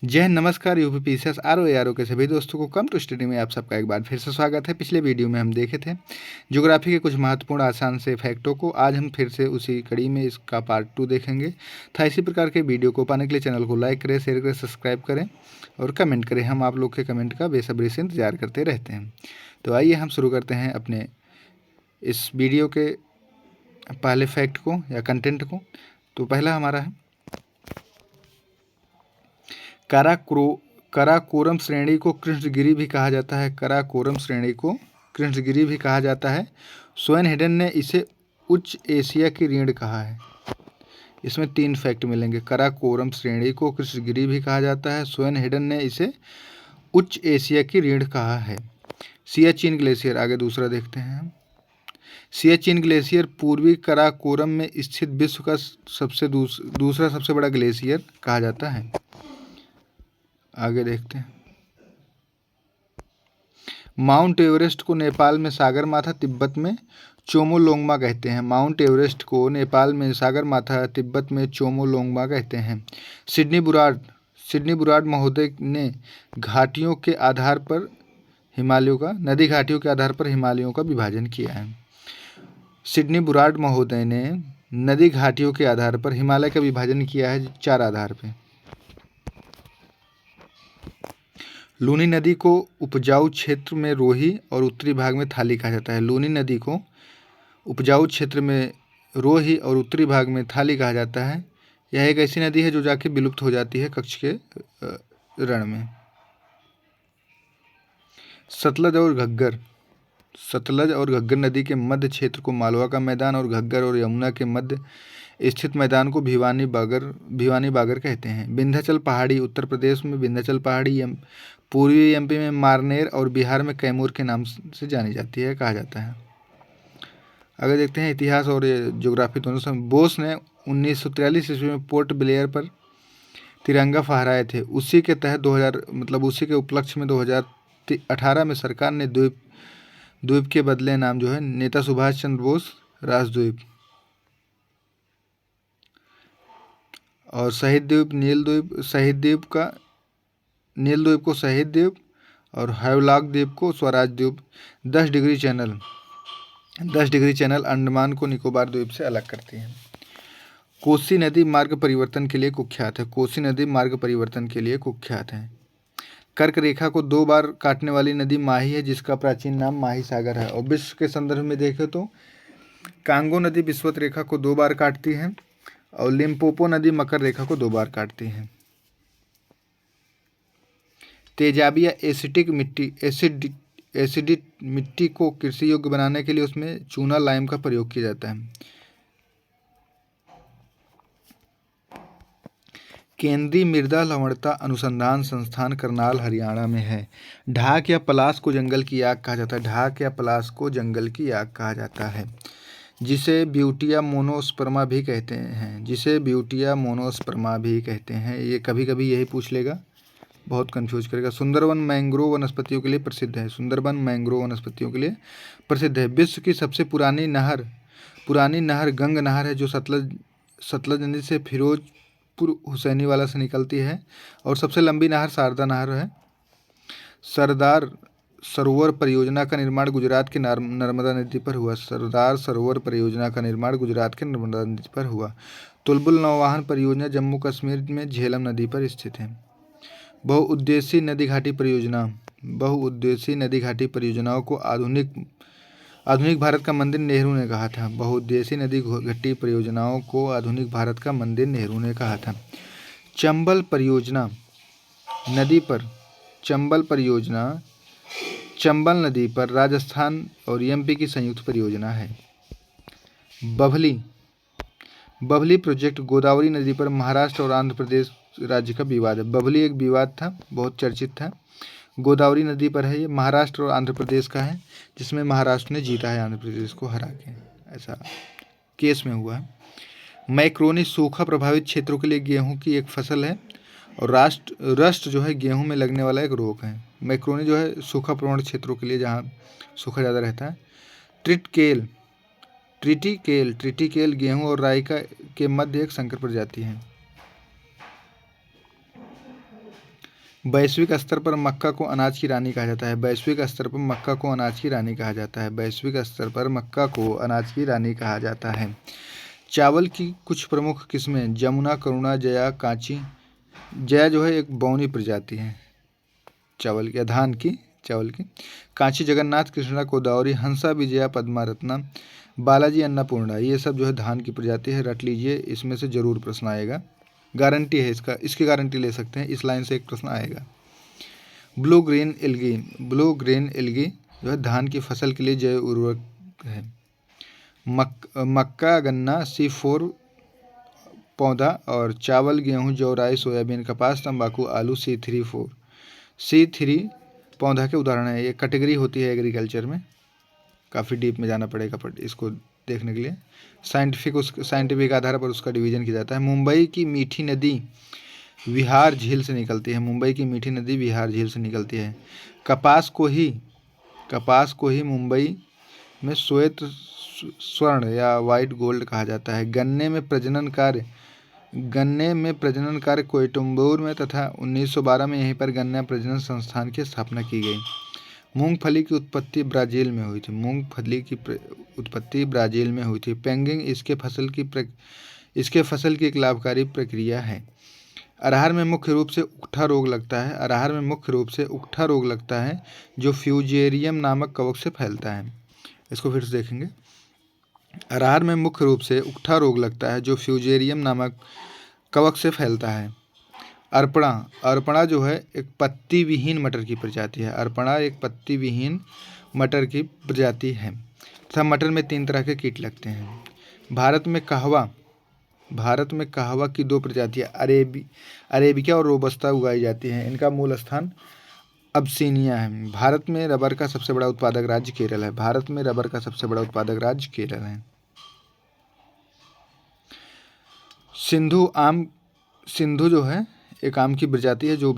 जय हिंद, नमस्कार। UPPCS RO ARO के सभी दोस्तों को कम टू स्टडी में आप सबका एक बार फिर से स्वागत है। पिछले वीडियो में हम देखे थे ज्योग्राफी के कुछ महत्वपूर्ण आसान से फैक्टों को। आज हम फिर से उसी कड़ी में इसका पार्ट 2 देखेंगे। था इसी प्रकार के वीडियो को पाने के लिए चैनल को लाइक करें, शेयर करें, सब्सक्राइब करें और कमेंट करें। हम आप लोग के कमेंट का बेसब्री से इंतजार करते रहते हैं। तो आइए हम शुरू करते हैं अपने इस वीडियो के पहले फैक्ट को या कंटेंट को। तो पहला हमारा है काराकोरम श्रेणी को कृष्णगिरी भी कहा जाता है। काराकोरम श्रेणी को कृष्णगिरी भी कहा जाता है। स्वयनहेडन ने इसे उच्च एशिया की रीढ़ कहा है। इसमें 3 फैक्ट मिलेंगे। काराकोरम श्रेणी को कृष्णगिरी भी कहा जाता है। स्वयनहेडन ने इसे उच्च एशिया की रीढ़ कहा है। सियाचिन ग्लेशियर, आगे दूसरा देखते हैं हम। सियाचिन ग्लेशियर पूर्वी काराकोरम में स्थित विश्व का दूसरा सबसे बड़ा ग्लेशियर कहा जाता है। आगे देखते हैं। माउंट एवरेस्ट को नेपाल में सागरमाथा, तिब्बत में चोमोलोंगमा कहते हैं। माउंट एवरेस्ट को नेपाल में सागरमाथा, तिब्बत में चोमोलोंगमा कहते हैं। सिडनी बुराड महोदय ने घाटियों के आधार पर नदी घाटियों के आधार पर हिमालयों का विभाजन किया है। सिडनी बुराड महोदय ने नदी घाटियों के आधार पर हिमालय का विभाजन किया है 4 आधार पर। लूनी नदी को उपजाऊ क्षेत्र में रोही और उत्तरी भाग में थाली कहा जाता है। लूनी नदी को उपजाऊ क्षेत्र में रोही और उत्तरी भाग में थाली कहा जाता है। यह एक ऐसी नदी है जो जाके विलुप्त हो जाती है कच्छ के रण में। सतलज और घग्गर नदी के मध्य क्षेत्र को मालवा का मैदान और घग्गर और यमुना के मध्य स्थित मैदान को भिवानी बागर कहते हैं। विंध्याचल पहाड़ी, उत्तर प्रदेश में विंध्याचल पहाड़ी, पूर्वी एमपी में मारनेर और बिहार में कैमूर के नाम से जानी जाती है, कहा जाता है। अगर देखते हैं इतिहास और ज्योग्राफी दोनों से। बोस ने 1943 ईस्वी में पोर्ट ब्लेयर पर तिरंगा फहराए थे। उसी के तहत उसी के उपलक्ष्य में 2018 में सरकार ने द्वीप के बदले नाम जो है नेता सुभाष चंद्र बोस राजद्वीप और नील द्वीप को शहीद द्वीप और हैवलॉक द्वीप को स्वराज द्वीप। 10 डिग्री चैनल अंडमान को निकोबार द्वीप से अलग करती है। कोसी नदी मार्ग परिवर्तन के लिए कुख्यात है। कर्क रेखा को 2 बार काटने वाली नदी माही है, जिसका प्राचीन नाम माही सागर है। और विश्व के संदर्भ में देखें तो कांगो नदी विषुवत रेखा को 2 बार काटती है और लिम्पोपो नदी मकर रेखा को 2 बार काटती है। तेजाबी या एसिडिक मिट्टी को कृषि योग्य बनाने के लिए उसमें चूना लाइम का प्रयोग किया जाता है। केंद्रीय मृदा लवणता अनुसंधान संस्थान करनाल हरियाणा में है। ढाक या पलाश को जंगल की आग कहा जाता है। जिसे ब्यूटिया मोनोस्पर्मा भी कहते हैं। ये कभी कभी यही पूछ लेगा, बहुत कंफ्यूज करेगा। सुंदरबन मैंग्रोव वनस्पतियों के लिए प्रसिद्ध है। विश्व की सबसे पुरानी नहर गंग नहर है, जो सतलज नदी से फिरोजपुर हुसैनीवाला से निकलती है। और सबसे लंबी नहर शारदा नहर है। सरदार सरोवर परियोजना का निर्माण गुजरात के नर्मदा नदी पर हुआ। तुलबुल नौवहन परियोजना जम्मू कश्मीर में झेलम नदी पर स्थित है। बहुउद्देशीय नदी घाटी परियोजनाओं को आधुनिक भारत का मंदिर नेहरू ने कहा था। चंबल परियोजना चंबल नदी पर राजस्थान और एमपी की संयुक्त परियोजना है। बभली प्रोजेक्ट गोदावरी नदी पर महाराष्ट्र और आंध्र प्रदेश राज्य का विवाद है। बभली एक विवाद था, बहुत चर्चित था। गोदावरी नदी पर है ये, महाराष्ट्र और आंध्र प्रदेश का है, जिसमें महाराष्ट्र ने जीता है आंध्र प्रदेश को हरा के, ऐसा केस में हुआ है। मैक्रोनी सूखा प्रभावित क्षेत्रों के लिए गेहूं की एक फसल है और रस्ट जो है गेहूं में लगने वाला एक रोग है। मैक्रोनी जो है सूखा प्रवण क्षेत्रों के लिए, जहाँ सूखा ज़्यादा रहता है। ट्रिटिकेल गेहूं और राई के मध्य एक संकर प्रजाति है। वैश्विक स्तर पर मक्का को अनाज की रानी कहा जाता है। वैश्विक स्तर पर मक्का को अनाज की रानी कहा जाता है। वैश्विक स्तर पर मक्का को अनाज की रानी कहा जाता है। चावल की कुछ प्रमुख किस्में जमुना, करुणा, जया, कांची। जया जो है एक बौनी प्रजाति है चावल की, धान की, चावल की। कांची जगन्नाथ, कृष्णा, गोदावरी, हंसा, विजया, पद्मा, रत्ना, बालाजी, अन्नपूर्णा, ये सब जो है धान की प्रजाति है। रट लीजिए, इसमें से जरूर प्रश्न आएगा, गारंटी है इसका, इसकी गारंटी ले सकते हैं, इस लाइन से एक प्रश्न आएगा। Blue green algae, blue green algae जो है धान की फसल के लिए जैव उर्वरक है। मक्का, गन्ना, C4 पौधा, और चावल, गेहूं, जौ, राई, सोयाबीन, कपास, तंबाकू, आलू C3 पौधा के उदाहरण है। ये कैटेगरी होती है एग्रीकल्चर में, काफ़ी डीप में जाना पड़ेगा इसको देखने के लिए। साइंटिफिक आधार पर उसका डिवीजन किया जाता है। मुंबई की मीठी नदी विहार झील से निकलती है। मुंबई की मीठी नदी विहार झील से निकलती है। कपास को ही मुंबई में श्वेत स्वर्ण या वाइट गोल्ड कहा जाता है। गन्ने में प्रजनन कार्य कोयम्बटूर में तथा 1912 में यहीं पर गन्ना प्रजनन संस्थान की स्थापना की गई। मूंगफली की उत्पत्ति ब्राज़ील में हुई थी। मूंगफली की उत्पत्ति ब्राज़ील में हुई थी। पेंगिंग इसके फसल की एक लाभकारी प्रक्रिया है। अरहर में मुख्य रूप से उकठा रोग लगता है जो फ्यूजेरियम नामक कवक से फैलता है। इसको फिर से देखेंगे। अरहर में मुख्य रूप से उकठा रोग लगता है जो फ्यूजेरियम नामक कवक से फैलता है। अर्पणा जो है एक पत्ती विहीन मटर की प्रजाति है। अर्पणा एक पत्ती विहीन मटर की प्रजाति है तथा मटर में 3 तरह के कीट लगते हैं। भारत में कहवा की 2 प्रजातियां अरेबिका और रोबस्ता उगाई जाती हैं। इनका मूल स्थान अबसिनिया है। भारत में रबर का सबसे बड़ा उत्पादक राज्य केरल है। सिंधु जो है एक आम की प्रजाति है जो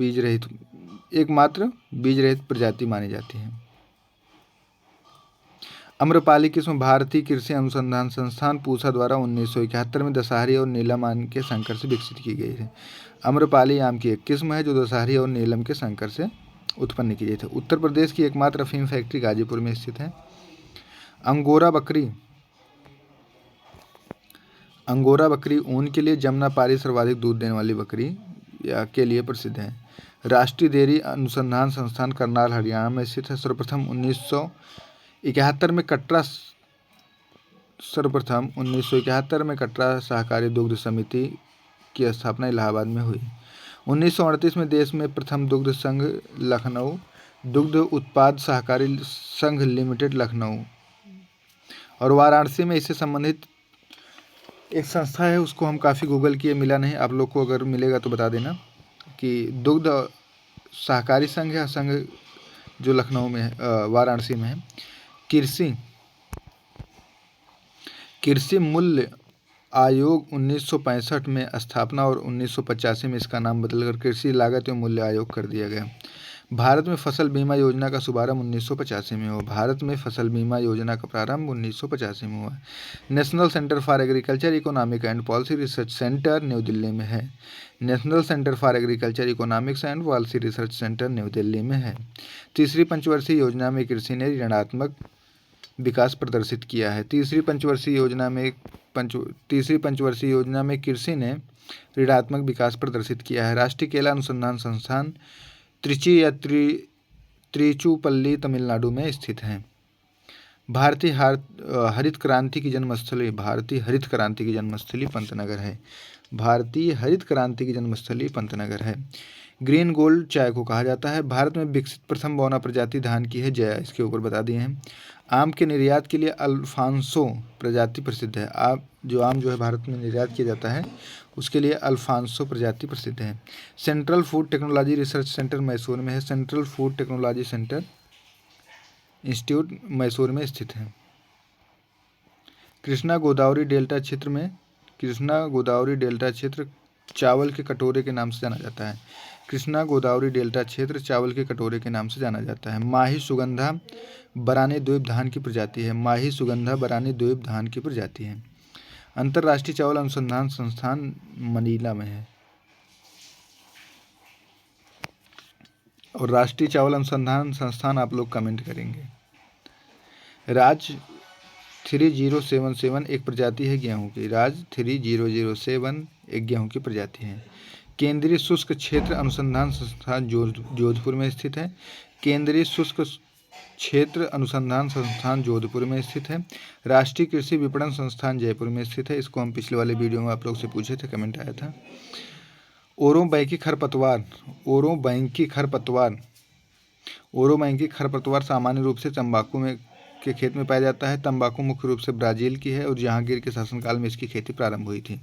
एकमात्र बीज रहित प्रजाति मानी जाती है। अम्रपाली किस्म भारतीय कृषि अनुसंधान संस्थान पूसा द्वारा 1971 में दशहरी और नीलम आम के संकर से विकसित की गई है। अम्रपाली आम की एक किस्म है जो दशहरी और नीलम के संकर से उत्पन्न की गई थी। उत्तर प्रदेश की एकमात्र अफीम फैक्ट्री गाजीपुर में स्थित है। अंगोरा बकरी ऊन के लिए, जमुनापारी सर्वाधिक दूध देने वाली बकरी के लिए प्रसिद्ध है। राष्ट्रीय डेयरी अनुसंधान संस्थान करनाल हरियाणा में स्थित है। सर्वप्रथम 1971 में कटरा सहकारी दुग्ध समिति की स्थापना इलाहाबाद में हुई। 1938 में देश में प्रथम दुग्ध संघ लखनऊ दुग्ध उत्पाद सहकारी संघ लिमिटेड लखनऊ, और वाराणसी में इससे संबंधित एक संस्था है, उसको हम काफ़ी गूगल किए, मिला नहीं। आप लोग को अगर मिलेगा तो बता देना कि दुग्ध सहकारी संघ या संघ जो लखनऊ में है, वाराणसी में है। कृषि मूल्य आयोग 1965 में स्थापना और 1985 में इसका नाम बदलकर कृषि लागत एवं मूल्य आयोग कर दिया गया। भारत में फसल बीमा योजना का शुभारंभ 1985 में हुआ। भारत में फसल बीमा योजना का प्रारंभ 1985 में हुआ। National centre for agriculture economic and policy research centre new Delhi में है। National centre for agriculture economics and policy research centre new Delhi में है। तीसरी पंचवर्षीय योजना में कृषि ने ऋणात्मक विकास प्रदर्शित किया है। तीसरी पंचवर्षीय योजना में कृषि ने ऋणात्मक विकास प्रदर्शित किया है। राष्ट्रीय केला अनुसंधान संस्थान त्रिची या त्रिचुपल्ली तमिलनाडु में स्थित है। भारतीय हरित क्रांति की जन्मस्थली पंतनगर है। भारतीय हरित क्रांति की जन्मस्थली पंतनगर है। ग्रीन गोल्ड चाय को कहा जाता है। भारत में विकसित प्रथम बौना प्रजाति धान की है जया, इसके ऊपर बता दिए हैं। आम के निर्यात के लिए अल्फांसो प्रजाति प्रसिद्ध है। आम जो है भारत में निर्यात किया जाता है उसके लिए अल्फांसो प्रजाति प्रसिद्ध है। Central food technology research centre Mysore में है। Central food technology centre institute Mysore में स्थित है। कृष्णा गोदावरी डेल्टा क्षेत्र चावल के कटोरे के नाम से जाना जाता है। कृष्णा गोदावरी डेल्टा क्षेत्र चावल के कटोरे के नाम से जाना जाता है। माही सुगंधा बरानी द्वीप धान की प्रजाति है। अंतर्राष्ट्रीय चावल अनुसंधान संस्थान मनीला में है। और राष्ट्रीय चावल अनुसंधान संस्थान आप लोग कमेंट करेंगे। राज 3077 एक प्रजाति है गेहूं की। राज 3007 एक गेहूं की प्रजाति है। केंद्रीय शुष्क क्षेत्र अनुसंधान संस्थान जोधपुर में स्थित है। केंद्रीय शुष्क क्षेत्र अनुसंधान संस्थान जोधपुर में स्थित है। राष्ट्रीय कृषि विपणन संस्थान जयपुर में स्थित है। इसको हम पिछले वाले वीडियो में आप लोग से पूछे थे, कमेंट आया था। ओरोबैंकी खरपतवार। ओरोबैंकी खरपतवार सामान्य रूप से तंबाकू में के खेत में पाया जाता है। तंबाकू मुख्य रूप से ब्राजील की है और जहांगीर के शासनकाल में इसकी खेती प्रारंभ हुई थी।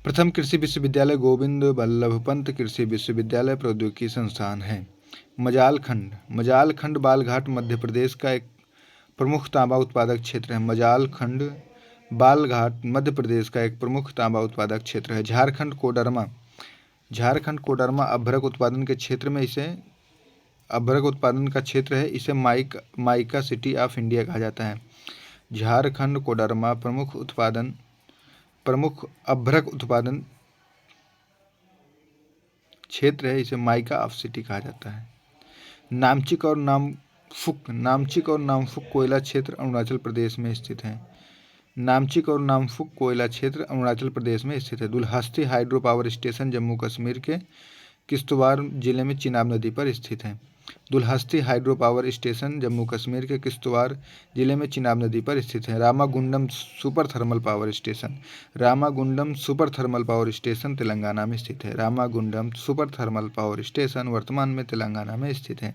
प्रथम कृषि विश्वविद्यालय गोविंद बल्लभ पंत कृषि विश्वविद्यालय प्रौद्योगिकी संस्थान है। मजालखंड बालघाट मध्य प्रदेश का एक प्रमुख तांबा उत्पादक क्षेत्र है। मजालखंड बालघाट मध्य प्रदेश का एक प्रमुख तांबा उत्पादक क्षेत्र है। झारखंड कोडरमा अभ्रक उत्पादन का क्षेत्र है। इसे माइका सिटी ऑफ इंडिया कहा जाता है। झारखंड कोडरमा प्रमुख अभ्रक उत्पादन क्षेत्र है। इसे माइका ऑफ सिटी कहा जाता है। नामचिक और नामफुक कोयला क्षेत्र अरुणाचल प्रदेश में स्थित है। Dulhasti hydro power station Jammu Kashmir के किश्तवाड़ जिले में चिनाब नदी पर स्थित है। Ramagundam super thermal power station Telangana में स्थित है। Ramagundam super thermal power station वर्तमान में तेलंगाना में स्थित है।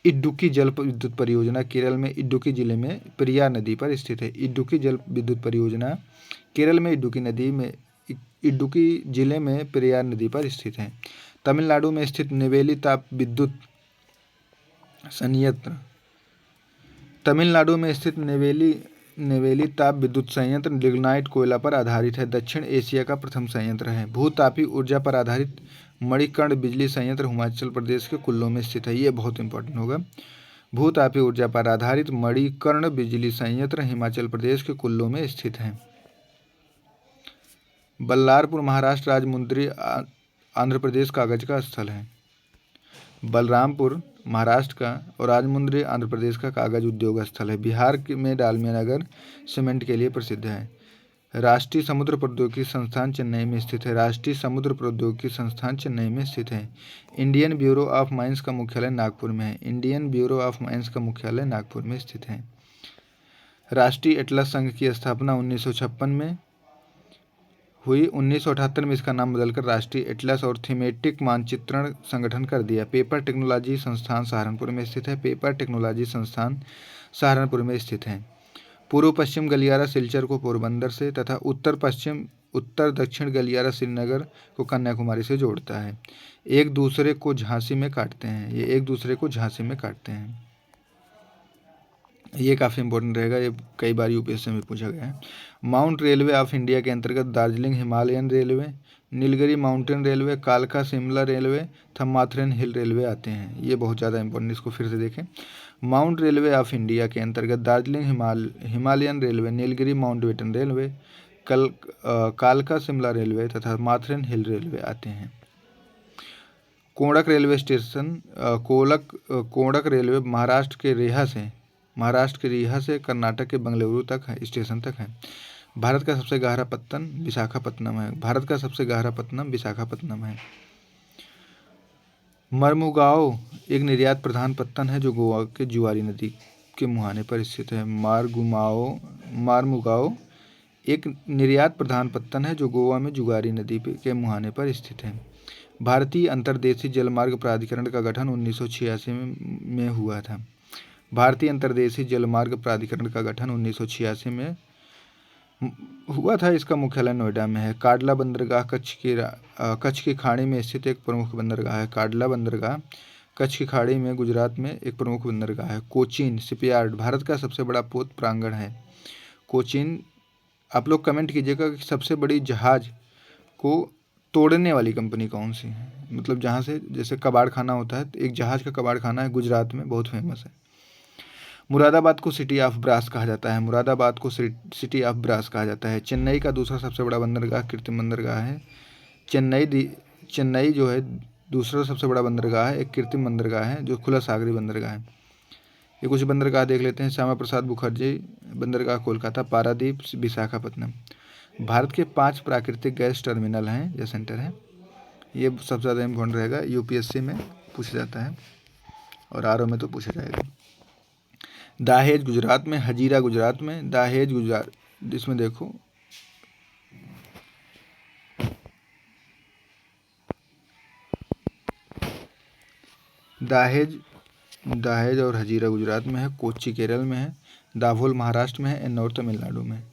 इडुक्की जल विद्युत परियोजना केरल में इडुक्की जिले में पेरियार नदी पर स्थित है। इडुक्की जल विद्युत परियोजना केरल में इडुक्की जिले में पेरियार नदी पर स्थित है। तमिलनाडु में स्थित नेवेली ताप विद्युत संयंत्र लिग्नाइट कोयला पर आधारित है। दक्षिण एशिया का प्रथम संयंत्र है। भूतापी ऊर्जा पर आधारित मणिकर्ण बिजली संयंत्र हिमाचल प्रदेश के कुल्लू में स्थित है। ये बहुत इंपॉर्टेंट होगा। भूतापी ऊर्जा पर आधारित मणिकर्ण बिजली संयंत्र हिमाचल प्रदेश के कुल्लू में स्थित है। बल्लारपुर महाराष्ट्र राजमुंद्री आंध्र प्रदेश कागज का स्थल है। बलरामपुर महाराष्ट्र का और राजमुंद्री आंध्र प्रदेश का कागज उद्योग स्थल है। बिहार में डालमिया नगर सीमेंट के लिए प्रसिद्ध है। राष्ट्रीय समुद्र प्रौद्योगिकी संस्थान चेन्नई में स्थित है। इंडियन ब्यूरो ऑफ माइंस का मुख्यालय नागपुर में स्थित है। राष्ट्रीय एटलस संघ की स्थापना 1956 में हुई। 1978 में इसका नाम बदलकर राष्ट्रीय एटलस और थीमेटिक मानचित्रण संगठन कर दिया। पेपर टेक्नोलॉजी संस्थान सहारनपुर में स्थित है। पूर्व पश्चिम गलियारा सिलचर को पोरबंदर से तथा उत्तर दक्षिण गलियारा श्रीनगर को कन्याकुमारी से जोड़ता है। एक दूसरे को झांसी में काटते हैं। ये काफ़ी इंपॉर्टेंट रहेगा, ये कई बार यूपीएससी में पूछा गया है। माउंट रेलवे ऑफ इंडिया के अंतर्गत Darjeeling Himalayan railway, Nilgiri mountain railway, कालका शिमला रेलवे, थमाथ्रेन हिल रेलवे आते हैं। ये बहुत ज़्यादा इंपॉर्टेंट, इसको फिर से देखें। माउंट रेलवे ऑफ इंडिया के अंतर्गत Darjeeling Himalayan railway, Nilgiri mountain railway, कालका शिमला रेलवे तथा माथेरन हिल रेलवे आते हैं। कोड़क रेलवे महाराष्ट्र के रीहा से कर्नाटक के बेंगलुरु तक स्टेशन तक है। भारत का सबसे गहरा पत्तन विशाखापत्तनम है। मर्मुगाओ एक निर्यात प्रधान पत्तन है जो गोवा के जुआरी नदी के मुहाने पर स्थित है। मार्मुगाओ एक निर्यात प्रधान पत्तन है जो गोवा में जुआरी नदी के मुहाने पर स्थित है। भारतीय अंतर्देशीय जलमार्ग प्राधिकरण का गठन 1986 में हुआ था। भारतीय अंतर्देशीय जलमार्ग प्राधिकरण का गठन 1986 में हुआ था। इसका मुख्यालय नोएडा में है। काडला बंदरगाह कच्छ की खाड़ी में स्थित एक प्रमुख बंदरगाह है। काडला बंदरगाह कच्छ की खाड़ी में गुजरात में एक प्रमुख बंदरगाह है। कोचीन शिपयार्ड भारत का सबसे बड़ा पोत प्रांगण है। कोचीन, आप लोग कमेंट कीजिएगा कि सबसे बड़ी जहाज को तोड़ने वाली कंपनी कौन सी है। मतलब जहाँ से जैसे कबाड़ खाना होता है, तो एक जहाज का कबाड़ खाना है गुजरात में, बहुत फेमस है। मुरादाबाद को सिटी ऑफ ब्रास कहा जाता है। चेन्नई का दूसरा सबसे बड़ा बंदरगाह कृत्रिम बंदरगाह है। चेन्नई जो है दूसरा सबसे बड़ा बंदरगाह है, एक कृत्रिम बंदरगाह है जो खुला सागरी बंदरगाह है। ये कुछ बंदरगाह देख लेते हैं। श्यामा प्रसाद मुखर्जी बंदरगाह कोलकाता, पारादीप, विशाखापत्तनम। भारत के 5 प्राकृतिक गैस टर्मिनल हैं या सेंटर हैं। ये सबसे ज़्यादा इम्पोर्टेंट रहेगा, यूपीएससी में पूछा जाता है और आरओ में तो पूछा जाएगा। दाहेज गुजरात में, हजीरा गुजरात में, दाहेज गुजरात, इसमें देखो दाहेज और हजीरा गुजरात में है, कोच्चि केरल में है, दाभोल महाराष्ट्र में है, एन्नौर तमिलनाडु में है।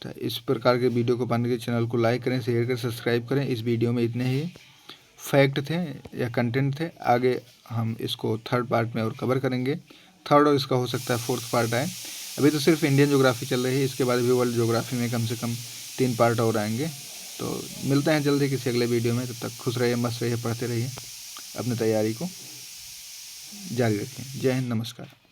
तो इस प्रकार के वीडियो को पाने के चैनल को लाइक करें, शेयर करें, सब्सक्राइब करें। इस वीडियो में इतने ही फैक्ट थे या कंटेंट थे, आगे हम इसको थर्ड पार्ट में और कवर करेंगे। थर्ड और इसका हो सकता है फोर्थ पार्ट आए। अभी तो सिर्फ इंडियन ज्योग्राफी चल रही है, इसके बाद भी वर्ल्ड ज्योग्राफी में कम से कम 3 पार्ट और आएंगे। तो मिलते हैं जल्दी किसी अगले वीडियो में। तब तक खुश रहिए, मस्त रहिए, पढ़ते रहिए, अपनी तैयारी को जारी रखें। जय हिंद, नमस्कार।